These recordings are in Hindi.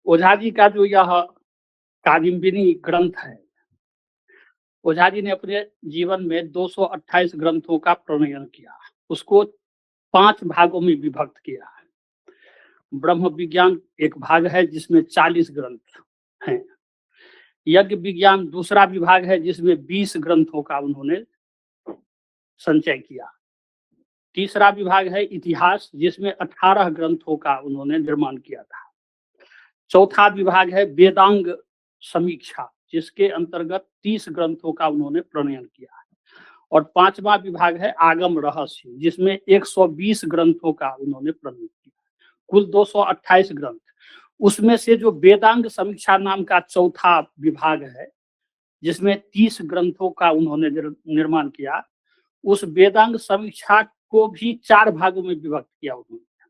ओझा जी का जो यह कादम्बिनी ग्रंथ है, ओझा जी ने अपने जीवन में 228 ग्रंथों का प्रणयन किया। उसको 5 भागों में विभक्त किया है। ब्रह्म विज्ञान एक भाग है जिसमें 40 ग्रंथ हैं। यज्ञ विज्ञान दूसरा विभाग है जिसमें 20 ग्रंथों का उन्होंने संचय किया। तीसरा विभाग है इतिहास, जिसमें 18 ग्रंथों का उन्होंने निर्माण किया था। चौथा विभाग है वेदांग समीक्षा, जिसके अंतर्गत 30 ग्रंथों का उन्होंने प्रणयन किया है। और 5वां विभाग है आगम रहस्य, जिसमें 120 ग्रंथों का उन्होंने प्रणयन किया। कुल 228 ग्रंथ। उसमें से जो वेदांग समीक्षा नाम का चौथा विभाग है, जिसमें 30 ग्रंथों का उन्होंने निर्माण किया, उस वेदांग समीक्षा को भी 4 भागों में विभक्त किया उन्होंने।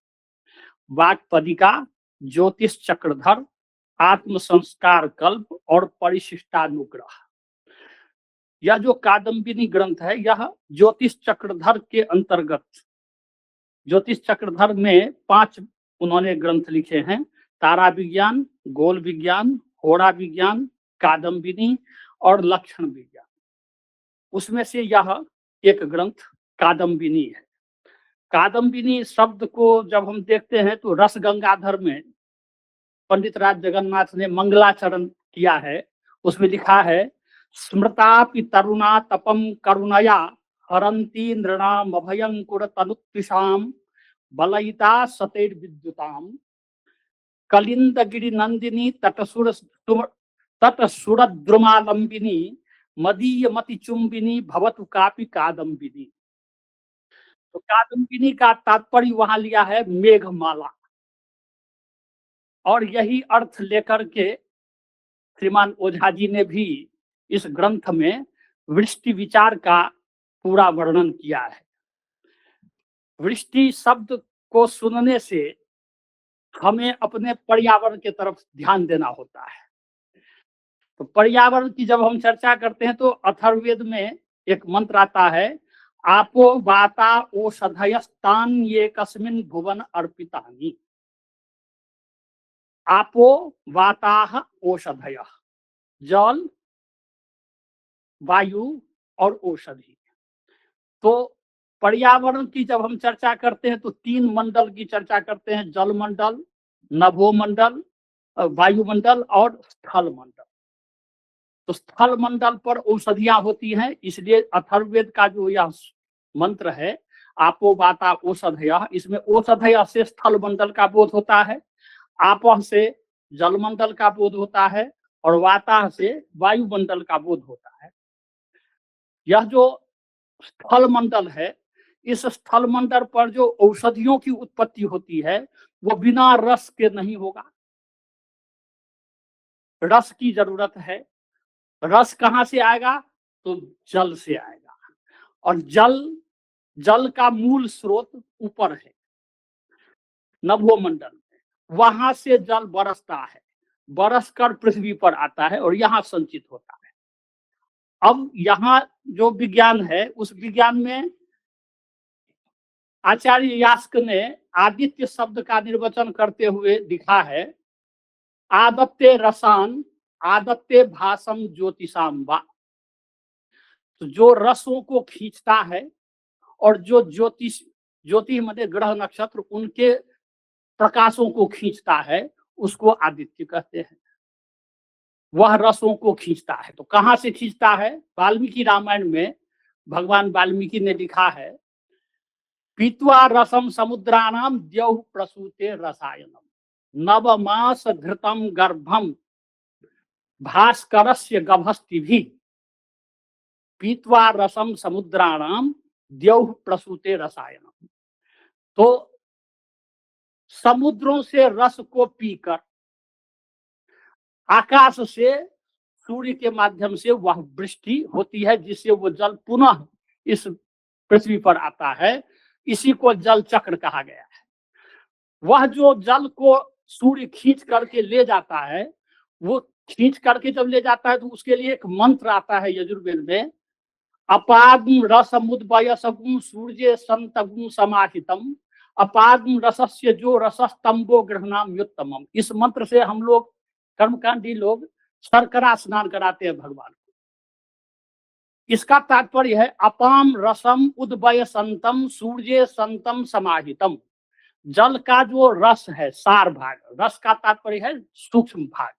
वाक्पदिका, ज्योतिष चक्रधर, आत्म संस्कार कल्प और परिशिष्टानुग्रह। यह जो कादम्बिनी ग्रंथ है, यह ज्योतिष चक्रधर के अंतर्गत, ज्योतिष चक्रधर में 5 उन्होंने ग्रंथ लिखे हैं। तारा विज्ञान, गोल विज्ञान, होरा विज्ञान, कादम्बिनी और लक्षण विज्ञान। उसमें से यह एक ग्रंथ कादम्बिनी है। कादम्बिनी शब्द को जब हम देखते हैं तो रस गंगाधर में पंडित राज जगन्नाथ ने मंगलाचरण किया है। उसमें लिखा है, स्मृतापि तरुणा तपम करुणया हरंती नृणाम अभयंकुर तनुत्विषाम बलयिता सतेर विद्युताम कलिंदगिरि नंदिनी तटसुरद्रुमालंबिनी मदीय मति चुंबिनी भवतु कापि कादम्बिनी। तो कादम्बिनी का तात्पर्य वहां लिया है मेघमाला, और यही अर्थ लेकर के श्रीमान ओझा जी ने भी इस ग्रंथ में वृष्टि विचार का पूरा वर्णन किया है। वृष्टि शब्द को सुनने से हमें अपने पर्यावरण की तरफ ध्यान देना होता है। तो पर्यावरण की जब हम चर्चा करते हैं तो अथर्ववेद में एक मंत्र आता है, आपो वाता ओषधयस्तान ये कस्मिन भुवन अर्पितानि। आपो वाताः ओषधयः, जल, वायु और औषधि। तो पर्यावरण की जब हम चर्चा करते हैं तो 3 मंडल की चर्चा करते हैं, जल मंडल, नभोमंडल, वायुमंडल और स्थल मंडल। तो स्थल मंडल पर औषधियां होती हैं, इसलिए अथर्ववेद का जो यह मंत्र है, आपो वाता औषधयः, इसमें औषधयः से स्थल मंडल का बोध होता है, आपः से जलमंडल का बोध होता है और वाता से वायुमंडल का बोध होता है। यह जो स्थल मंडल है, इस स्थल मंडल पर जो औषधियों की उत्पत्ति होती है वो बिना रस के नहीं होगा, रस की जरूरत है। रस कहाँ से आएगा? तो जल से आएगा, और जल का मूल स्रोत ऊपर है नभोमंडल में, वहां से जल बरसता है, बरस कर पृथ्वी पर आता है और यहाँ संचित होता है। अब यहाँ जो विज्ञान है, उस विज्ञान में आचार्य यास्क ने आदित्य शब्द का निर्वचन करते हुए लिखा है, आदत्ते रसान आदत्ते भासम ज्योतिषाम वा। तो जो रसों को खींचता है और जो ज्योति मध्य ग्रह नक्षत्र उनके प्रकाशों को खींचता है, उसको आदित्य कहते हैं। वह रसों को खींचता है। तो कहाँ से खींचता है? वाल्मीकि रामायण में भगवान वाल्मीकि ने लिखा है, पीत्वा रसम समुद्राणाम द्यौः प्रसूते रसायनम नवमास घृतम गर्भम भास्करस्य गभस्तिभिः पीत्वा रसम समुद्राणाम द्यौः प्रसूते रसायनम। तो समुद्रों से रस को पीकर आकाश से सूर्य के माध्यम से वह वृष्टि होती है, जिससे वो जल पुनः इस पृथ्वी पर आता है। इसी को जल चक्र कहा गया है। वह जो जल को सूर्य खींच करके ले जाता है, वो खींच करके जब ले जाता है तो उसके लिए एक मंत्र आता है यजुर्वेद में, अपागुम रसमुद्वयसगुम सूर्य संतगुम समाहितम अपाग्म रसस्य जो रसस्तंभो गृहणाम युत्तमम। इस मंत्र से हम लोग कर्मकांडी लोग शर्करा स्नान कराते हैं भगवान को। इसका तात्पर्य है अपाम रसम उद्भय संतम सूर्य संतम समाहितम। जल का जो रस है, सार भाग, रस का तात्पर्य है सूक्ष्म भाग,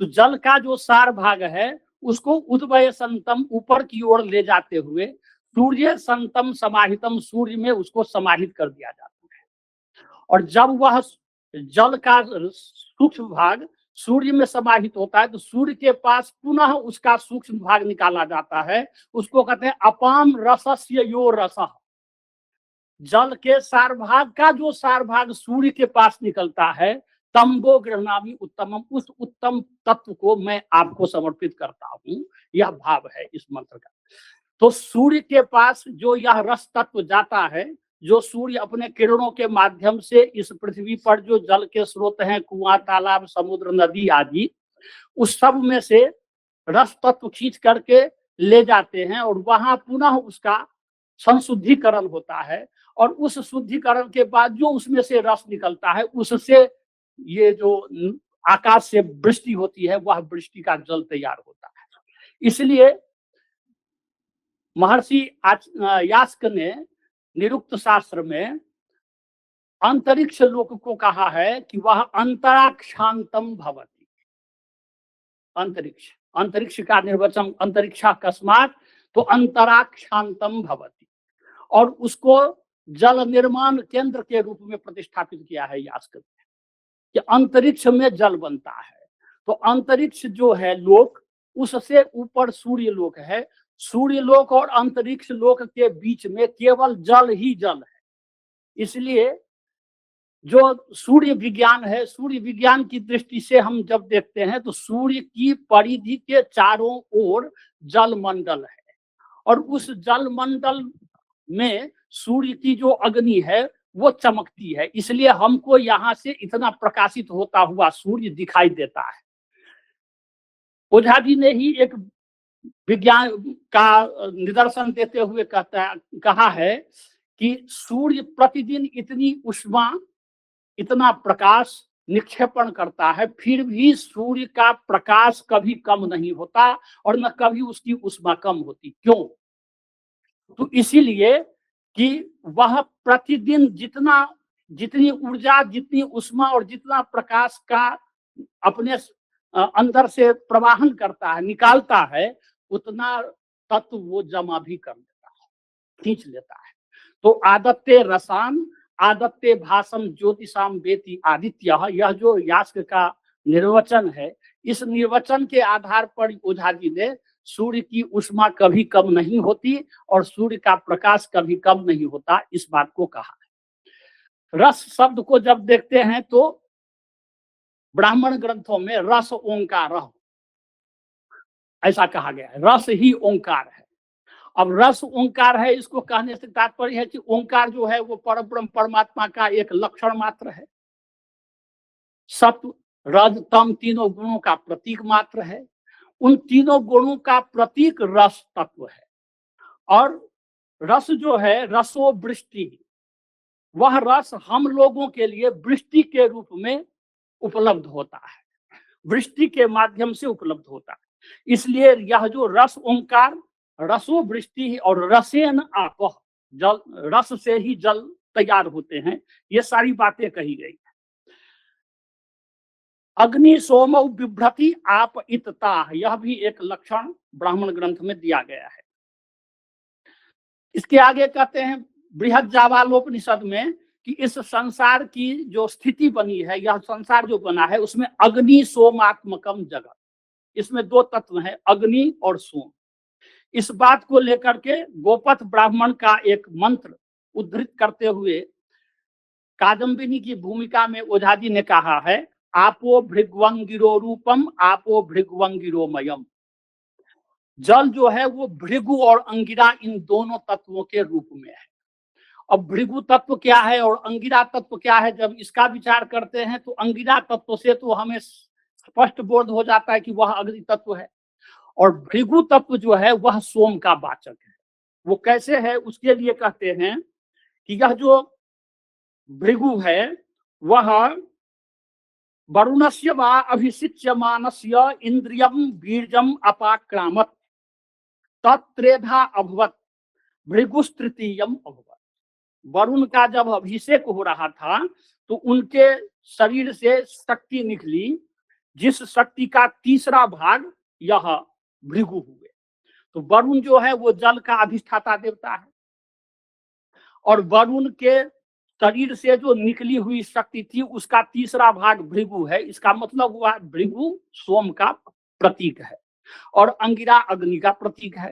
तो जल का जो सार भाग है उसको उद्भय संतम ऊपर की ओर ले जाते हुए सूर्य संतम समाहितम, सूर्य में उसको समाहित कर दिया जाता है। और जब वह जल का सूक्ष्म भाग सूर्य में समाहित होता है तो सूर्य के पास पुनः उसका सूक्ष्म भाग निकाला जाता है, उसको कहते हैं अपाम रसस्य यो रसः। जल के सार भाग का जो सार भाग सूर्य के पास निकलता है, तंबो गृहणामि उत्तमम, उस उत्तम तत्व को मैं आपको समर्पित करता हूं, यह भाव है इस मंत्र का। तो सूर्य के पास जो यह रस तत्व जाता है, जो सूर्य अपने किरणों के माध्यम से इस पृथ्वी पर जो जल के स्रोत हैं, कुआं, तालाब, समुद्र, नदी आदि, उस सब में से रस तत्व खींच करके ले जाते हैं और वहां पुनः उसका संशुद्धिकरण होता है। और उस शुद्धिकरण के बाद जो उसमें से रस निकलता है, उससे ये जो आकाश से वृष्टि होती है, वह वृष्टि का जल तैयार होता है। इसलिए महर्षि यास्क ने निरुक्त शास्त्र में अंतरिक्ष लोक को कहा है कि वह अंतराक्षांतम भवति। अंतरिक्ष, अंतरिक्ष का निर्वचन अंतरिक्षा कस्मात, तो अंतराक्षांतम भवति। और उसको जल निर्माण केंद्र के रूप में प्रतिष्ठापित किया है यास्क ने कि अंतरिक्ष में जल बनता है। तो अंतरिक्ष जो है लोक, उससे ऊपर सूर्य लोक है। सूर्य लोक और अंतरिक्ष लोक के बीच में केवल जल ही जल है। इसलिए जो सूर्य विज्ञान है, सूर्य विज्ञान की दृष्टि से हम जब देखते हैं तो सूर्य की परिधि के चारों ओर जल मंडल है और उस जल मंडल में सूर्य की जो अग्नि है वो चमकती है, इसलिए हमको यहाँ से इतना प्रकाशित होता हुआ सूर्य दिखाई देता है। ओझा जी ने ही एक विज्ञान का निदर्शन देते हुए कहा है कि सूर्य प्रतिदिन इतनी उष्मा, इतना प्रकाश निक्षेपण करता है, फिर भी सूर्य का प्रकाश कभी कम नहीं होता और न कभी उसकी उष्मा कम होती। क्यों? तो इसीलिए कि वह प्रतिदिन जितनी ऊर्जा, जितनी उष्मा और जितना प्रकाश का अपने अंदर से प्रवाहन करता है, निकालता है, उतना तत्व वो जमा भी कर लेता है, खींच लेता है। तो आदत्ते रसान आदत्ते भासम ज्योतिषाम वेति आदित्य, यह जो यास्क का निर्वचन है, इस निर्वचन के आधार पर ओझा जी ने सूर्य की उष्मा कभी कम नहीं होती और सूर्य का प्रकाश कभी कम नहीं होता, इस बात को कहा है। रस शब्द को जब देखते हैं तो ब्राह्मण ग्रंथों में रस ओंकार ऐसा कहा गया है, रस ही ओंकार है। अब रस ओंकार है, इसको कहने से तात्पर्य है कि ओंकार जो है वो परब्रह्म परमात्मा का एक लक्षण मात्र है, सत्व रज तम तीनों गुणों का प्रतीक मात्र है। उन तीनों गुणों का प्रतीक रस तत्व है। और रस जो है रसो वृष्टि, वह रस हम लोगों के लिए वृष्टि के रूप में उपलब्ध होता है, वृष्टि के माध्यम से उपलब्ध होता है। इसलिए यह जो रस ओंकार, रसो वृष्टि और रसेन आप, जल, रस से ही जल तैयार होते हैं, ये सारी बातें कही गई। अग्नि सोमौ बिभ्रति आप इतता, यह भी एक लक्षण ब्राह्मण ग्रंथ में दिया गया है। इसके आगे कहते हैं बृहद जावालोपनिषद में कि इस संसार की जो स्थिति बनी है, यह संसार जो बना है उसमें अग्नि सोमात्मकम जगत, इसमें दो तत्व हैं, अग्नि और सोम। इस बात को लेकर के गोपथ ब्राह्मण का एक मंत्र उद्धृत करते हुए कादम्बिनी की भूमिका में ओझा जी ने कहा है, आपो भृग्वंगिरो रूपम आपो भृग्वंगिरोमयम। जल जो है वो भृगु और अंगिरा इन दोनों तत्वों के रूप में है। अब भृगु तत्व क्या है और अंगिरा तत्व क्या है, जब इसका विचार करते हैं तो अंगिरा तत्व से तो हमें स्पष्ट बोध हो जाता है कि वह अग्नि तत्व है, और भृगु तत्व जो है वह सोम का वाचक है। वो कैसे है, उसके लिए कहते हैं कि यह जो भृगु है वह वरुणस्य वा अभिषिच्यमानस्य इंद्रियम बीर्जम अपाक्रामत तत्रेधा अभवत भृगुस्तृतीयम अभवत। वरुण का जब अभिषेक हो रहा था तो उनके शरीर से शक्ति निकली, जिस शक्ति का तीसरा भाग यह भृगु हुए। तो वरुण जो है वो जल का अधिष्ठाता देवता है, और वरुण के शरीर से जो निकली हुई शक्ति थी उसका तीसरा भाग भृगु है। इसका मतलब हुआ भृगु सोम का प्रतीक है और अंगिरा अग्नि का प्रतीक है।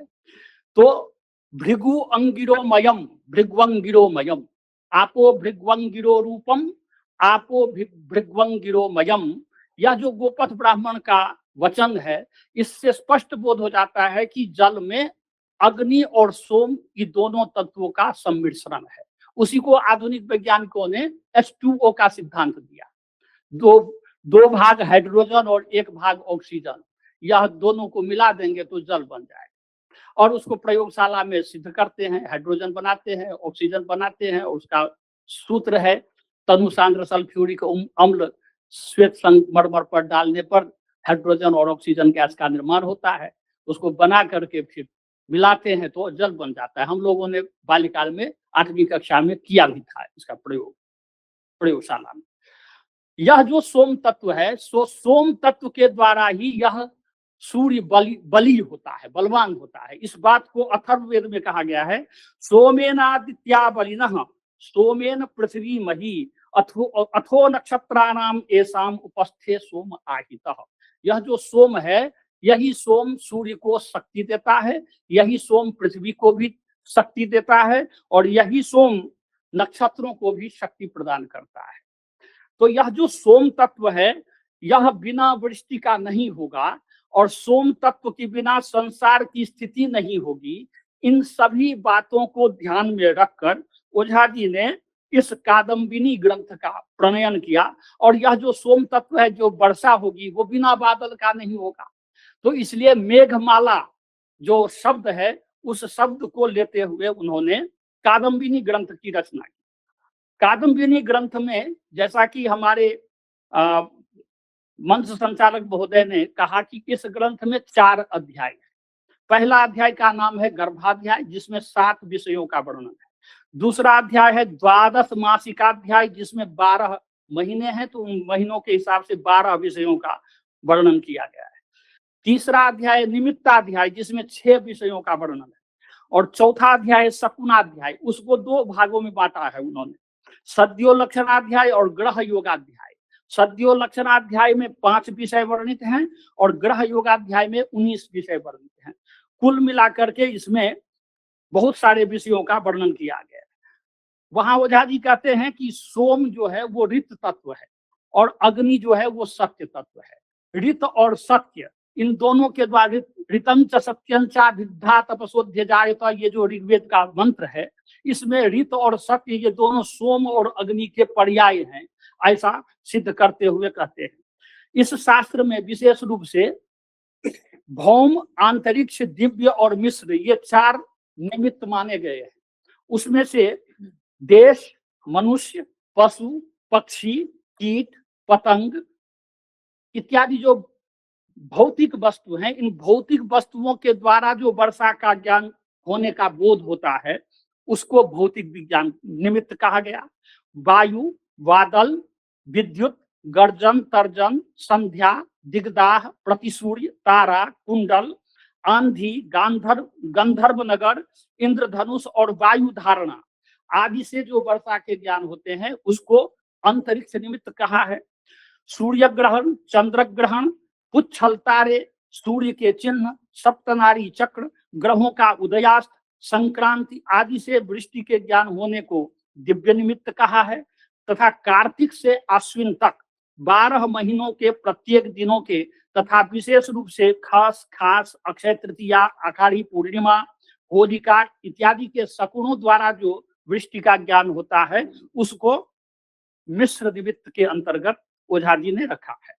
तो भृगु अंगिरोमयम भृग्वंगिरोमयम आपो भृग्वंगिरो रूपम आपो भृग्वंगिरोमयम, यह जो गोपथ ब्राह्मण का वचन है इससे स्पष्ट बोध हो जाता है कि जल में अग्नि और सोम ये दोनों तत्वों का सम्मिश्रण है। उसी को आधुनिक वैज्ञानिकों ने H2O का सिद्धांत दिया। दो भाग हाइड्रोजन और एक भाग ऑक्सीजन, यह दोनों को मिला देंगे तो जल बन जाएगा। और उसको प्रयोगशाला में सिद्ध करते हैं, हाइड्रोजन बनाते हैं, ऑक्सीजन बनाते हैं, और उसका सूत्र है तनुसांद्र सल्फ्यूरिक अम्ल श्वेत संगमरमर पर डालने पर हाइड्रोजन और ऑक्सीजन गैस का निर्माण होता है। उसको बना करके फिर मिलाते हैं तो जल बन जाता है। हम लोगों ने बाल्यकाल में 8वीं कक्षा में किया भी था इसका प्रयोग प्रयोगशाला में। यह जो सोम तत्व है सो सोम तत्व के द्वारा ही यह सूर्य बली होता है, बलवान होता है। इस बात को अथर्ववेद में कहा गया है, सोमेनादित्या बलिनः सोमेन पृथ्वी मही अथो नक्षत्राणाम एसाम उपस्थे सोम आहितः। यह जो सोम है यही सोम सूर्य को शक्ति देता है, यही सोम पृथ्वी को भी शक्ति देता है, और यही सोम नक्षत्रों को भी शक्ति प्रदान करता है। तो यह जो सोम तत्व है यह बिना वृष्टि का नहीं होगा, और सोम तत्व के बिना संसार की स्थिति नहीं होगी। इन सभी बातों को ध्यान में रखकर ओझा जी ने इस कादम्बिनी ग्रंथ का प्रणयन किया। और यह जो सोम तत्व है जो वर्षा होगी वो बिना बादल का नहीं होगा। तो इसलिए मेघमाला जो शब्द है उस शब्द को लेते हुए उन्होंने कादम्बिनी ग्रंथ की रचना की। कादम्बिनी ग्रंथ में जैसा कि हमारे मंच संचालक महोदय ने कहा कि इस ग्रंथ में 4 अध्याय है। पहला अध्याय का नाम है गर्भाध्याय, जिसमें 7 विषयों का वर्णन है। दूसरा अध्याय है द्वादश मासिकाध्याय, जिसमें 12 महीने हैं, तो उन महीनों के हिसाब से 12 विषयों का वर्णन किया गया है। तीसरा अध्याय निमित्ताध्याय, जिसमें 6 विषयों का वर्णन है। और चौथा अध्याय शकुनाध्याय, उसको 2 भागों में बांटा है उन्होंने, सद्यो लक्षणाध्याय और ग्रह योगाध्याय। सद्यो लक्षणाध्याय में 5 विषय वर्णित हैं और ग्रह योगाध्याय में 19 विषय वर्णित हैं। कुल मिलाकर के इसमें बहुत सारे विषयों का वर्णन किया गया है। वहां ओझा जी कहते हैं कि सोम जो है वो ऋत तत्व है और अग्नि जो है वो सत्य तत्व है। ऋत और सत्य इन दोनों के द्वारा ऋतं च सत्यं च विद्धा तपसोध्य जायत, ये जो ऋग्वेद का मंत्र है इसमें ऋत और सत्य ये दोनों सोम और अग्नि के पर्याय हैं, ऐसा सिद्ध करते हुए कहते हैं। इस शास्त्र में विशेष रूप से भौम, अंतरिक्ष, दिव्य और मिश्र ये 4 निमित्त माने गए हैं। उसमें से देश, मनुष्य, पशु, पक्षी, कीट, पतंग इत्यादि जो भौतिक वस्तु हैं, इन भौतिक वस्तुओं के द्वारा जो वर्षा का ज्ञान होने का बोध होता है उसको भौतिक विज्ञान निमित्त कहा गया। वायु, बादल, विद्युत, गर्जन, तर्जन, संध्या, दिग्दाह, प्रतिसूर्य, तारा, कुंडल, आंधी, गंधर्व नगर, इंद्रधनुष और वायु धारणा आदि से जो वर्षा के ज्ञान होते हैं उसको अंतरिक्ष निमित्त कहा है। सूर्य ग्रहण, चंद्र ग्रहण, पुच्छल तारे, सूर्य के चिन्ह, सप्तनारी चक्र, ग्रहों का उदयास्त, संक्रांति आदि से वृष्टि के ज्ञान होने को दिव्य निमित्त कहा है। तथा कार्तिक से अश्विन तक 12 महीनों के प्रत्येक दिनों के तथा विशेष रूप से खास अक्षय तृतीया, आषाढ़ी पूर्णिमा, होलिका इत्यादि के शकुनों द्वारा जो वृष्टि का ज्ञान होता है उसको मिश्र निमित्त के अंतर्गत ओझा जी ने रखा है।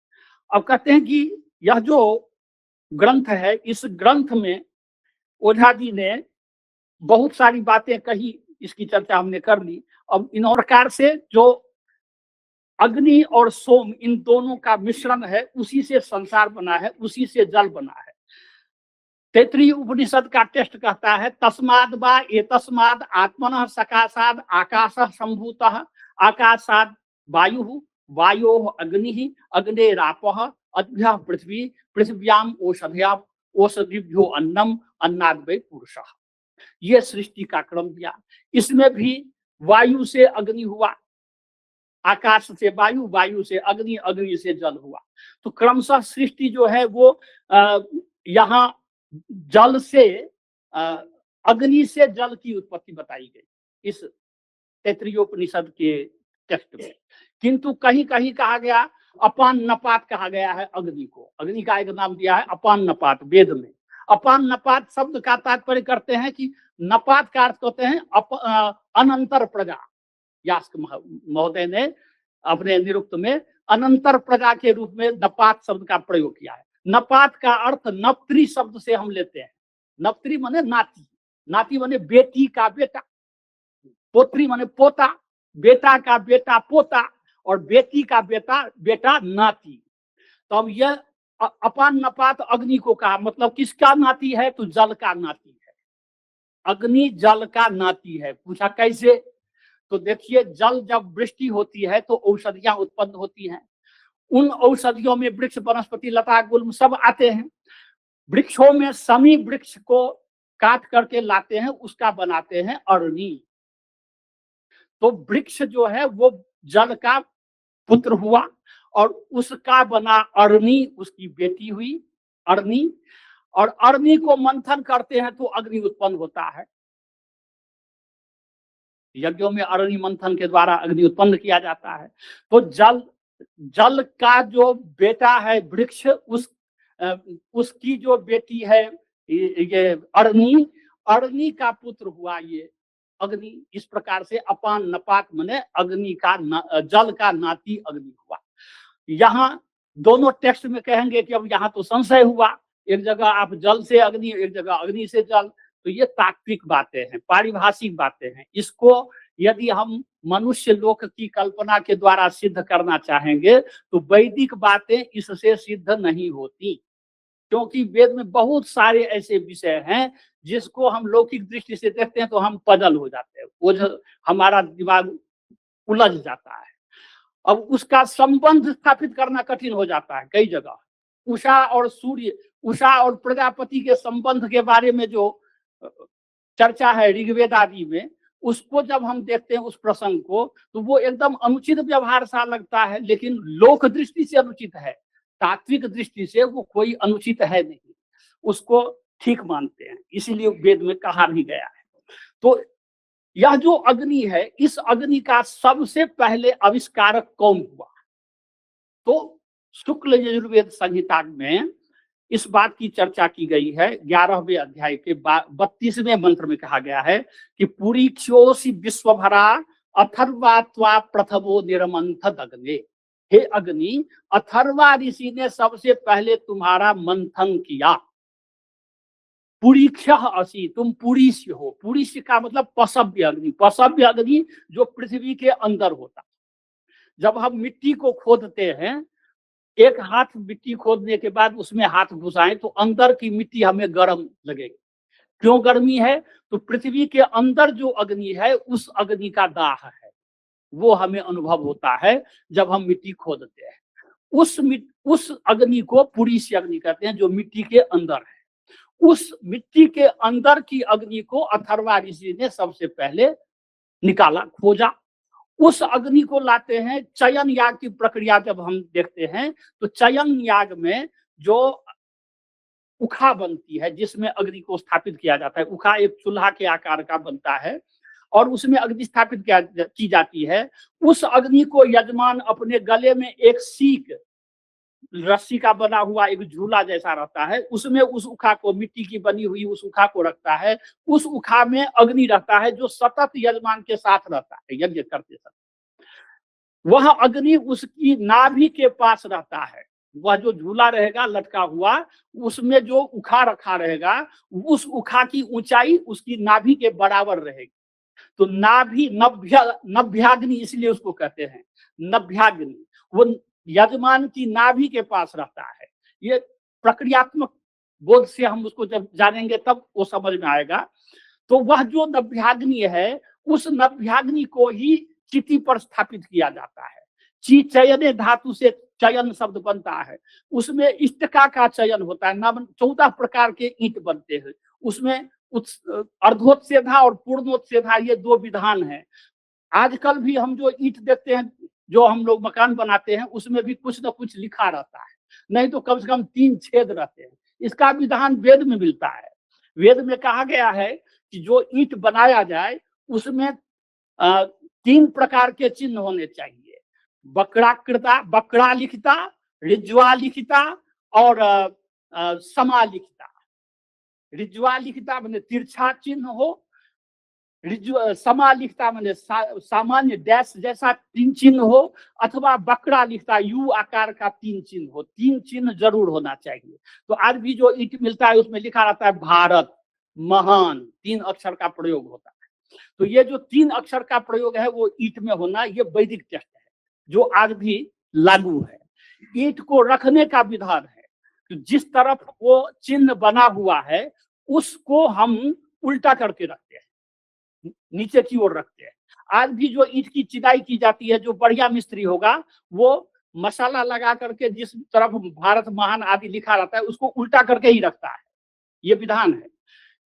अब कहते हैं कि यह जो ग्रंथ है इस ग्रंथ में ओझा जी ने बहुत सारी बातें कही इसकी चर्चा हमने कर ली। अब इन प्रकार से जो अग्नि और सोम इन दोनों का मिश्रण है, उसी से संसार बना है, उसी से जल बना है। तैत्तिरीय उपनिषद का टेक्स्ट कहता है तस्माद् वा एतस्माद् आत्मनः सकाशाद् आकाशः सम्भूतः आकाशाद् वायुः वायोः अग्निः अग्नेरापः अद्भ्यः पृथ्वी पृथिव्याम् औषधिभ्यो अन्नम अन्नाद् वै पुरुषः। ये सृष्टि का क्रम दिया। इसमें भी वायु से अग्नि हुआ, आकाश से वायु, वायु से अग्नि, अग्नि से जल हुआ। तो क्रमशः सृष्टि जो है वो यहाँ जल से अग्नि से जल की उत्पत्ति बताई गई इस तैत्तिरीयोपनिषद के टेक्स्ट में। किंतु कहीं कहीं कहा गया अपान नपात कहा गया है अग्नि को। अग्नि का एक नाम दिया है अपान नपात वेद में। अपान नपात शब्द का तात्पर्य करते हैं कि नपात का अर्थ कहते हैं अनंतर प्रजा। यास्क महोदय ने अपने निरुक्त में अनंतर प्रजा के रूप में नपात शब्द का प्रयोग किया है। नपात का अर्थ नप्त्री शब्द से हम लेते हैं। नप्त्री माने नाती, नाती माने बेटी का बेटा, पोत्री माने पोता, बेटा का बेटा पोता, और बेटी का बेटा बेटा नाती। तो अब यह अपान नपात अग्नि को कहा, मतलब किसका नाती है? तो जल का नाती है। अग्नि जल का नाती है। पूछा कैसे? तो देखिए, जल जब वृष्टि होती है तो औषधियां उत्पन्न होती हैं। उन औषधियों में वृक्ष वनस्पति लता गुल्म सब आते हैं। वृक्षों में समी वृक्ष को काट करके लाते हैं, उसका बनाते हैं अरणी। तो वृक्ष जो है वो जल का पुत्र हुआ और उसका बना अरणी, उसकी बेटी हुई अरणी। और अरणी को मंथन करते हैं तो अग्नि उत्पन्न होता है। यज्ञों में अरणी मंथन के द्वारा अग्नि उत्पन्न किया जाता है। तो जल का जो बेटा है वृक्ष, उसकी जो बेटी है ये अरणी, अरणी का पुत्र हुआ ये अग्नि। इस प्रकार से अपान नपात मने अग्नि का जल का नाती अग्नि हुआ। यहाँ दोनों टेक्स्ट में कहेंगे कि अब यहाँ तो संशय हुआ, एक जगह आप जल से अग्नि, एक जगह अग्नि से जल। तो ये तात्विक बातें हैं, पारिभाषिक बातें हैं। इसको यदि हम मनुष्य लोक की कल्पना के द्वारा सिद्ध करना चाहेंगे तो वैदिक बातें इससे सिद्ध नहीं होती, क्योंकि वेद में बहुत सारे ऐसे विषय हैं जिसको हम लौकिक दृष्टि से देखते हैं तो हम पजल हो जाते हैं, वो हमारा दिमाग उलझ जाता है। अब उसका संबंध स्थापित करना कठिन हो जाता है कई जगह। उषा और सूर्य, उषा और प्रजापति के संबंध के बारे में जो चर्चा है ऋग्वेद आदि में, उसको जब हम देखते हैं उस प्रसंग को, तो वो एकदम अनुचित व्यवहार सा लगता है, लेकिन लोक दृष्टि से अनुचित है। तात्विक दृष्टि से वो कोई अनुचित है नहीं, उसको ठीक मानते हैं, इसीलिए वेद में कहा भी गया है। तो यह जो अग्नि है, इस अग्नि का सबसे पहले आविष्कारक कौन हुआ? तो शुक्ल यजुर्वेद संहिता में इस बात की चर्चा की गई है। 11वें अध्याय के 32वें मंत्र में कहा गया है कि पुरीक्षोसि विश्वभरा अथर्वात्वा प्रथमो निरमंथत अग्ने। हे अग्नि, अथर्वा ऋषि ने सबसे पहले तुम्हारा मंथन किया। पुरीक्ष असी, तुम पुरीष्य हो। पुरीष्य का मतलब पसव्य अग्नि। पसव्य अग्नि जो पृथ्वी के अंदर होता। जब हम मिट्टी को खोदते हैं, एक हाथ मिट्टी खोदने के बाद उसमें हाथ घुसाएं तो अंदर की मिट्टी हमें गर्म लगेगी। क्यों गर्मी है? तो पृथ्वी के अंदर जो अग्नि है उस अग्नि का दाह है, वो हमें अनुभव होता है जब हम मिट्टी खोदते हैं। उस अग्नि को पुरीष्य अग्नि कहते हैं, जो मिट्टी के अंदर है। उस मिट्टी के अंदर की अग्नि को अथर्वा ऋषि ने सबसे पहले निकाला, खोजा। उस अग्नि को लाते हैं। चयन याग की प्रक्रिया जब हम देखते हैं तो चयन याग में जो उखा बनती है, जिसमें अग्नि को स्थापित किया जाता है, उखा एक चूल्हा के आकार का बनता है और उसमें अग्नि स्थापित की जाती है। उस अग्नि को यजमान अपने गले में एक सीक, रस्सी का बना हुआ एक झूला जैसा रहता है, उसमें उस उखा को, मिट्टी की बनी हुई उस उखा को रखता है। उस उखा में अग्नि रहता है जो सतत यजमान के साथ रहता है यज्ञ करते समय। वह अग्नि उसकी नाभि के पास रहता है। वह जो झूला रहेगा लटका हुआ, उसमें जो उखा रखा रहेगा, उस उखा की ऊंचाई उसकी नाभि के बराबर रहेगी। तो नाभि नभ्याग्नि इसलिए उसको कहते हैं नभ्याग्नि, वो यजमान की नाभि के पास रहता है। ये प्रक्रियात्मक बोध से हम उसको जब जानेंगे तब वो समझ में आएगा। तो वह जो नभ्याग्नि है, उस नभ्याग्नि को ही चिति पर स्थापित किया जाता है। ची चयने धातु से चयन शब्द बनता है, उसमें इष्टका का चयन होता है। 14 प्रकार के ईंट बनते हैं, उसमें अर्धोत्सेधा और पूर्णोत्सेधा ये 2 विधान है। आजकल भी हम जो ईंट देखते हैं, जो हम लोग मकान बनाते हैं, उसमें भी कुछ ना कुछ लिखा रहता है, नहीं तो कम से कम 3 छेद रहते हैं। इसका विधान वेद में मिलता है। वेद में कहा गया है कि जो ईंट बनाया जाए उसमें 3 प्रकार के चिन्ह होने चाहिए। वक्राकृता, वक्रा लिखिता, ऋज्वा लिखिता और समा लिखिता। ऋज्वा लिखिता मैंने तिरछा चिन्ह हो, समा लिखता मैंने सामान्य डैश जैसा 3 चिन्ह हो, अथवा वक्रा लिखता यू आकार का 3 चिन्ह हो। 3 चिन्ह जरूर होना चाहिए। तो आज भी जो ईंट मिलता है उसमें लिखा रहता है भारत महान, 3 अक्षर का प्रयोग होता है। तो ये जो 3 अक्षर का प्रयोग है वो ईंट में होना, ये वैदिक टेस्ट है जो आज भी लागू है। ईंट को रखने का विधान है कि जिस तरफ वो चिन्ह बना हुआ है उसको हम उल्टा करके रखते हैं, नीचे की ओर रखते हैं। आज भी जो ईंट की चिनाई की जाती है, जो बढ़िया मिस्त्री होगा वो मसाला लगा करके जिस तरफ भारत महान आदि लिखा रहता है उसको उल्टा करके ही रखता है। ये विधान है,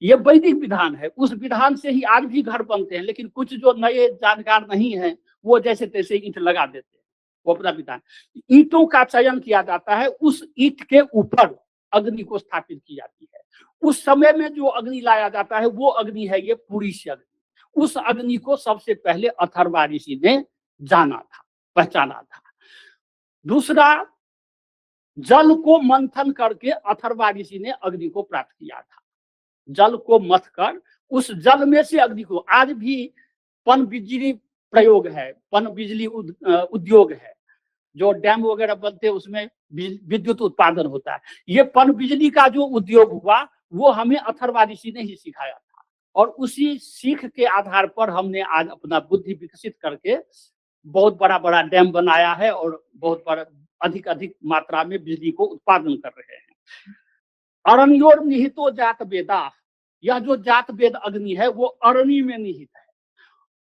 ये वैदिक विधान है। उस विधान से ही आज भी घर बनते हैं, लेकिन कुछ जो नए जानकार नहीं है वो जैसे तैसे ईंट लगा देते हैं, वो अपना विधान। ईंटों का चयन किया जाता है, उस ईंट के ऊपर अग्नि को स्थापित की जाती है। उस समय में जो अग्नि लाया जाता है वो अग्नि है ये पुरीष अग्नि। उस अग्नि को सबसे पहले अथर्वा ऋषि ने जाना था, पहचाना था। दूसरा, जल को मंथन करके अथर्वा ऋषि ने अग्नि को प्राप्त किया था। जल को मथ कर उस जल में से अग्नि को, आज भी पन बिजली प्रयोग है, पन बिजली उद्योग है, जो डैम वगैरह बनते हैं उसमें विद्युत उत्पादन होता है। ये पन बिजली का जो उद्योग हुआ वो हमें अथर्वा ऋषि ने ही सिखाया था, और उसी सीख के आधार पर हमने आज अपना बुद्धि विकसित करके बहुत बड़ा बड़ा डैम बनाया है और बहुत बड़ा अधिक मात्रा में बिजली को उत्पादन कर रहे हैं। अरण्योर निहितो जात वेदा, यह जो जात वेद अग्नि है वो अरणी में निहित है।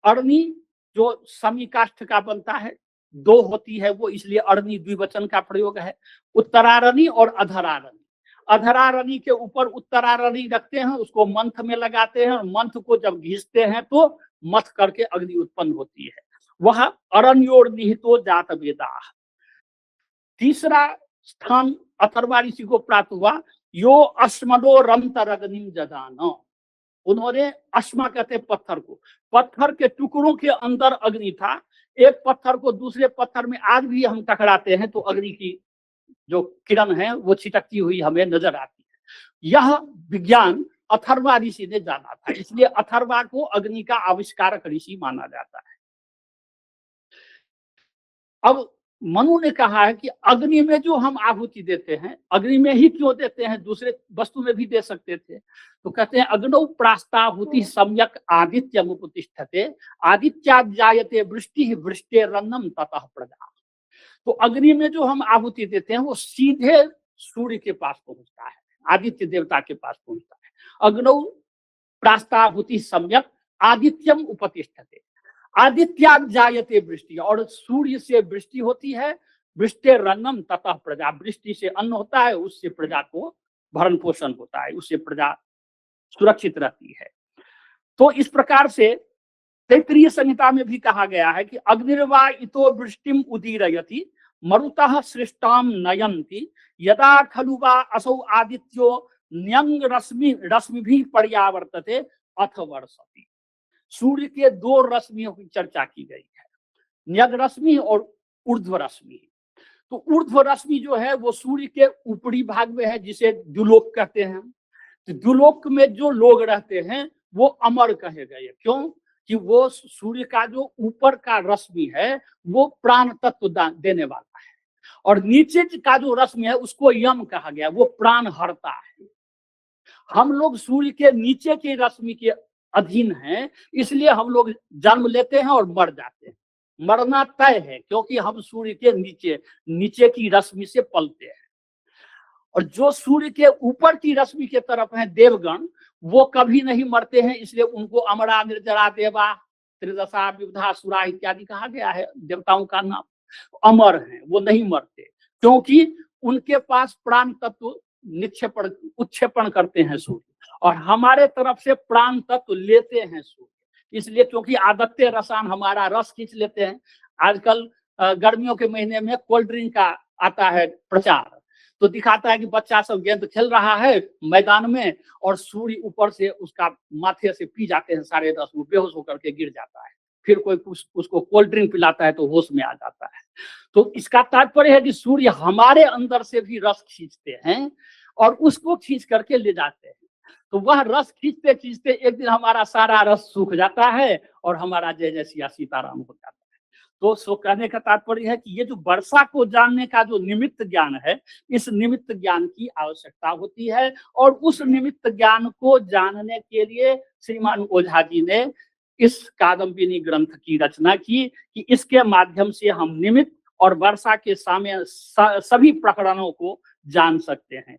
अरणी जो समीकाष्ठ का बनता है, 2 होती है वो, इसलिए अरणी द्विवचन का प्रयोग है। उत्तरारणी और अधरारणी। अधरारणी के ऊपर उत्तरारणी रखते हैं, उसको मंथ में लगाते हैं, और मंथ को जब घिसते हैं तो मथ करके अग्नि उत्पन्न होती है। वह अरण्योर निहितो जात वेदा। तीसरा स्थान अथर्वा ऋषि को प्राप्त हुआ, यो अस्मदो रंतरग्निम जजान। उन्होंने, अस्मा कहते पत्थर को, पत्थर के टुकड़ों के अंदर अग्नि था। एक पत्थर को दूसरे पत्थर में आज भी हम टकराते हैं तो अग्नि की जो किरण है वो छिटकती हुई हमें नजर आती है। यह विज्ञान अथर्वा ऋषि ने जाना था, इसलिए अथर्वा को अग्नि का आविष्कारक ऋषि माना जाता है। अब मनु ने कहा है कि अग्नि में जो हम आहुति देते हैं, अग्नि में ही क्यों देते हैं, दूसरे वस्तु में भी दे सकते थे। तो कहते हैं अग्नौ प्रास्ताहुति सम्यक आदित्यम उपतिष्ठते, आदित्या जायते वृष्टि वृष्टेरन्नम ततः प्रजा। तो अग्नि में जो हम आहुति देते हैं वो सीधे सूर्य के पास पहुंचता है, आदित्य देवता के पास पहुंचता है। अग्नौ प्रास्ताहुति सम्यक आदित्यम उपतिष्ठते, आदित्या जायते वृष्टि, और सूर्य से वृष्टि होती है। वृष्टेरन्नम ततः प्रजा, वृष्टि से अन्न होता है, उससे प्रजा को भरण पोषण होता है, उससे प्रजा सुरक्षित रहती है। तो इस प्रकार से तैत्तिरीय संहिता में भी कहा गया है कि अग्निर्वा इतो वृष्टिम उदीरयति मरुतः सृष्टाम नयन्ति यदा खलु वा असौ आदित्यो न्यंग रश्मि भी पर्यावर्तते अथ वर्षति। सूर्य के 2 रश्मियों की चर्चा की गई है, न्यग रश्मि और ऊर्ध्व रश्मि। तो ऊर्ध्व रश्मि जो है वो सूर्य के ऊपरी भाग में है, जिसे द्युलोक कहते हैं। तो द्युलोक में जो लोग रहते हैं वो अमर कहे गए, क्यों कि वो सूर्य का जो ऊपर का रश्मि है वो प्राण तत्व देने वाला है, और नीचे का जो रश्मि है उसको यम कहा गया, वो प्राण हरता है। हम लोग सूर्य के नीचे की रश्मि के अधीन हैं, इसलिए हम लोग जन्म लेते हैं और मर जाते हैं। मरना तय है, क्योंकि हम सूर्य के नीचे नीचे की रश्मि से पलते हैं। और जो सूर्य के ऊपर की रश्मि के तरफ हैं देवगण, वो कभी नहीं मरते हैं, इसलिए उनको अमरा, निर्जरा, देवा, त्रिदशा, विबुधा, असुरा इत्यादि कहा गया है। देवताओं का नाम अमर हैं, वो नहीं मरते, क्योंकि उनके पास प्राण तत्व निक्षेपण उत्क्षेपण करते हैं सूर्य, और हमारे तरफ से प्राण तत्व लेते हैं सूर्य। इसलिए क्योंकि आदत्य रसायन हमारा रस खींच लेते हैं। आजकल गर्मियों के महीने में कोल्ड ड्रिंक का आता है प्रचार, तो दिखाता है कि बच्चा सब गेंद खेल रहा है मैदान में, और सूर्य ऊपर से उसका माथे से पी जाते हैं सारे रस, वो बेहोश होकर के गिर जाता है। फिर कोई उसको कोल्ड ड्रिंक पिलाता है तो होश में आ जाता है। तो इसका तात्पर्य है कि सूर्य हमारे अंदर से भी रस खींचते हैं और उसको खींच करके ले जाते हैं। तो वह रस खींचते खींचते एक दिन हमारा सारा रस सूख जाता है और हमारा जय जय सिया सीताराम हो जाता है। तो सो कहने का तात्पर्य है कि ये जो वर्षा को जानने का जो निमित्त ज्ञान है, इस निमित्त ज्ञान की आवश्यकता होती है, और उस निमित्त ज्ञान को जानने के लिए श्रीमान ओझा जी ने इस कादम्बिनी ग्रंथ की रचना की, कि इसके माध्यम से हम निमित्त और वर्षा के सामने सभी प्रकरणों को जान सकते हैं।